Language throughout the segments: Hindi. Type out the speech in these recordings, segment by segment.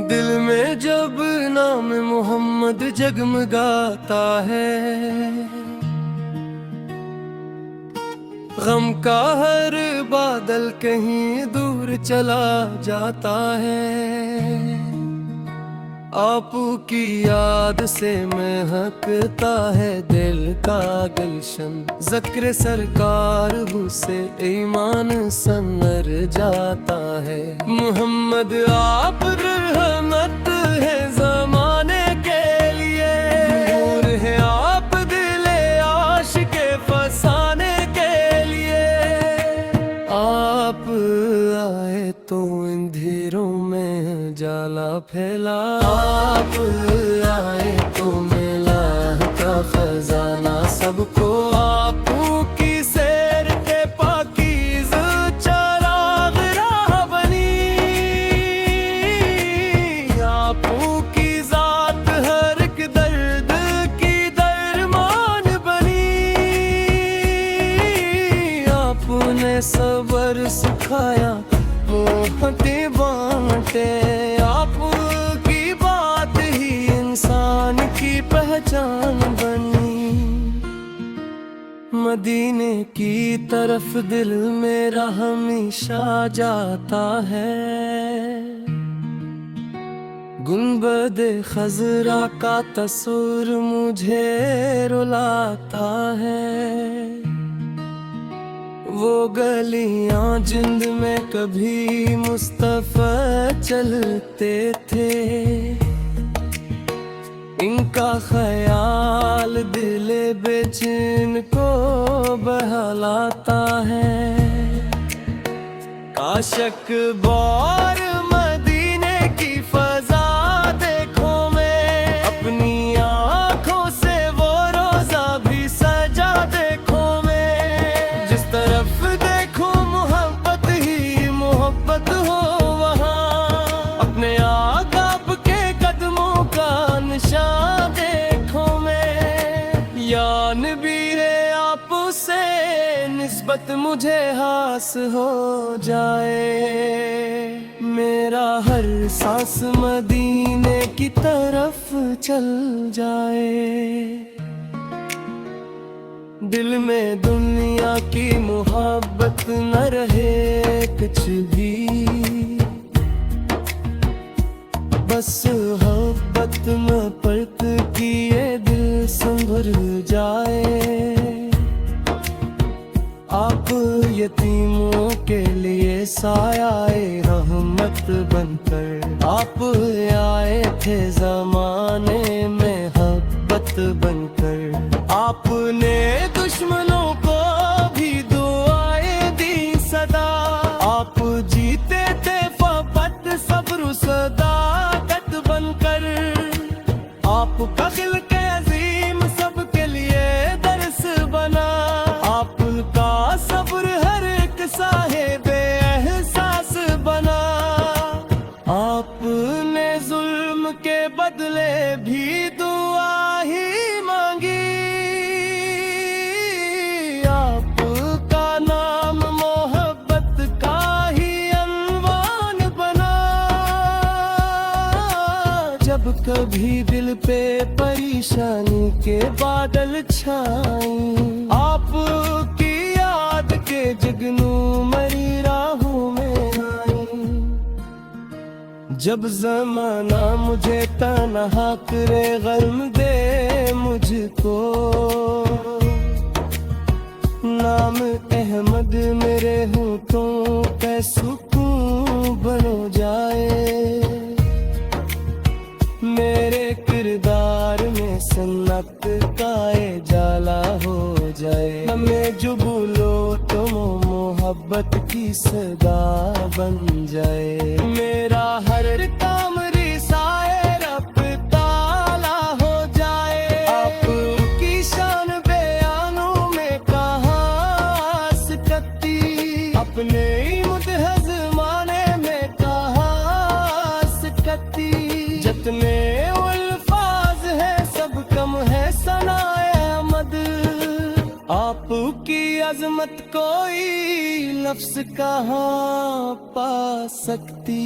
दिल में जब नाम मोहम्मद जगमगाता है, गम का हर बादल कहीं दूर चला जाता है। आपकी याद से महकता है दिल का गुलशन, ज़िक्र सरकार से ईमान संवर जाता है। मोहम्मद आप रहमत है ज़माने के लिए, नूर है आप दिले आशिक़ फसाने के लिए। आप आए तो अंधेरों में जाला फैला, आप आए तो मिला का खजाना सबको। आपू की सैर के पाकीज़ चराग़ राह बनी, आपू की ज़ात हर एक दर्द की दरमान बनी। आपने सबर सिखाया मोहब्बतें बांटे, आपकी बात ही इंसान की पहचान बनी। मदीने की तरफ दिल मेरा हमेशा जाता है, गुंबद खजरा का तस्वीर मुझे रुलाता है। वो गलियां जिंद में कभी मुस्तफा चलते थे, इनका ख्याल दिल बेचैन को बहलाता है। काशक बार मदीने की फजा देखो मैं, अपनी आंखों से वो रोजा भी सजा देखो मैं। जिस तरफ देखो मोहब्बत ही मोहब्बत हो वहाँ, अपने आका के कदमों का निशान देखो मैं। या नबी है आपसे निस्बत मुझे हास हो जाए, मेरा हर सांस मदीने की तरफ चल जाए। दिल में दुनिया की मोहब्बत न रहे कुछ भी, बस मोहब्बत में पर्त किए दिल संभर जाए। आप यतीमों के लिए सायाए रहमत बनकर, आप आए थे जमाने में मोहब्बत बनकर। आपने दुश्मनों को भी दुआएं दी सदा, आप जीते थे फपत सब्र सदाकत बनकर। आपका खिलके अजीम सबके लिए दर्स बना, आपका सब्र हर एक साहिबे एहसास बना। आपने जुल्म के बदले भी दुआ ही मांगी, आपका नाम मोहब्बत का ही अनवान बना। जब कभी दिल पे परेशानी के बादल छाई, आपकी याद के जगनू मरी राहों में आई। जब ज़माना मुझे तन्हा करे गम दे मुझको, नाम अहमद मेरे होठों पे सुकून बनो जाए। मेरे किरदार में सन्नत का जाला हो जाए। हमें जो भूलो तो मोहब्बत की सदा बन जाए। मेरा हर काम रिसाए रब ताला हो जाए। आपकी शान बयानों में कहाँ सकती, अपने मुतहज़माने में कहाँ सकती। जितने अल्फाज है सब कम है सनाए अहमद, आपकी अजमत कोई लफ्ज कहाँ पा सकती।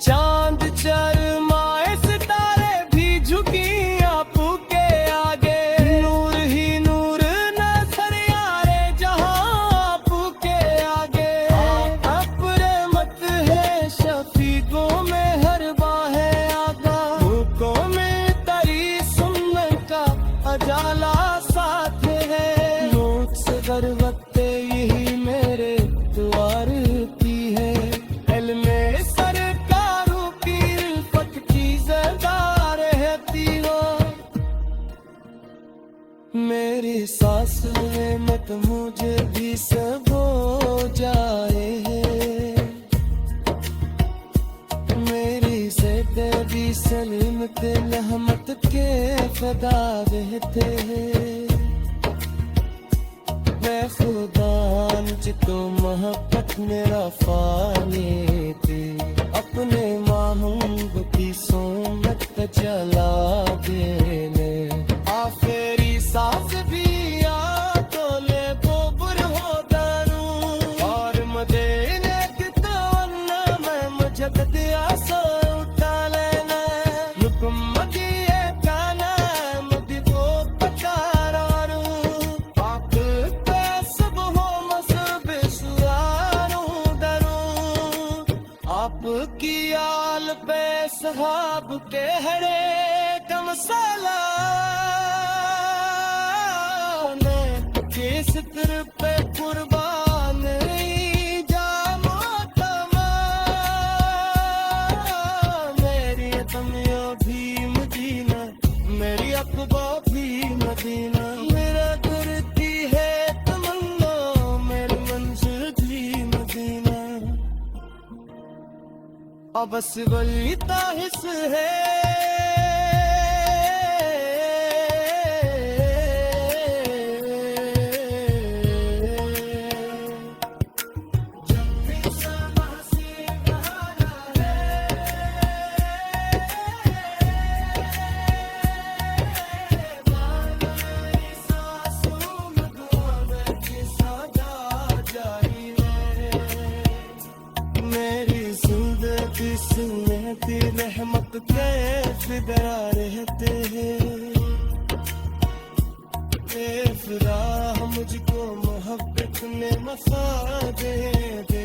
चांद चरमाए सितारे भी झुकी आपके आगे, नूर ही नूर नजर यारे जहां आपके आगे। आप रहमत है शफीकों में हर बाहे आगा, भूखों में तरी सुनने का अजाला साथ है। नोट से गर वक्त यही मेरे द्वार की है, इल्मे सरकारों की रिफ़त की ज़दा रहती हो। मेरी सांस में मत मुझे भी सब हो जाए, मेरी ज़िद भी सलीमत रहमत के फदा रहते हैं। मैं खुदा तो मोहब्बत मेरा फाने थे, अपने महबूब की सोमत चला देने। आफेरी सांस भी आ तो ले बोबर हो दारू, और मदीने की तमन्ना मैं मुझे दिया सो उठा लेना। हुक्म दिए काना मुझे वो पकारारू, आप पे सब हो मसब सुरारू दरू। आपकी आल पे सहाब के हरे कम सलाने, किस तर पे कुर्बान जामो तमाम। मेरी तमिया भी मदीना, मेरी अकबा भी मदीना, मेरा करती है तमन्ना, मेरी मंजिल भी मदीना। अब बस वही ताहिस है, जब भी समा से बहाना है, मानाई सांसों में दुआ की सदा जारी है। मेरी जिंदगी सुनती रहमत के फिदा रहते हैं। बेफिरा मुझको मोहब्बत ने मसा दे दे।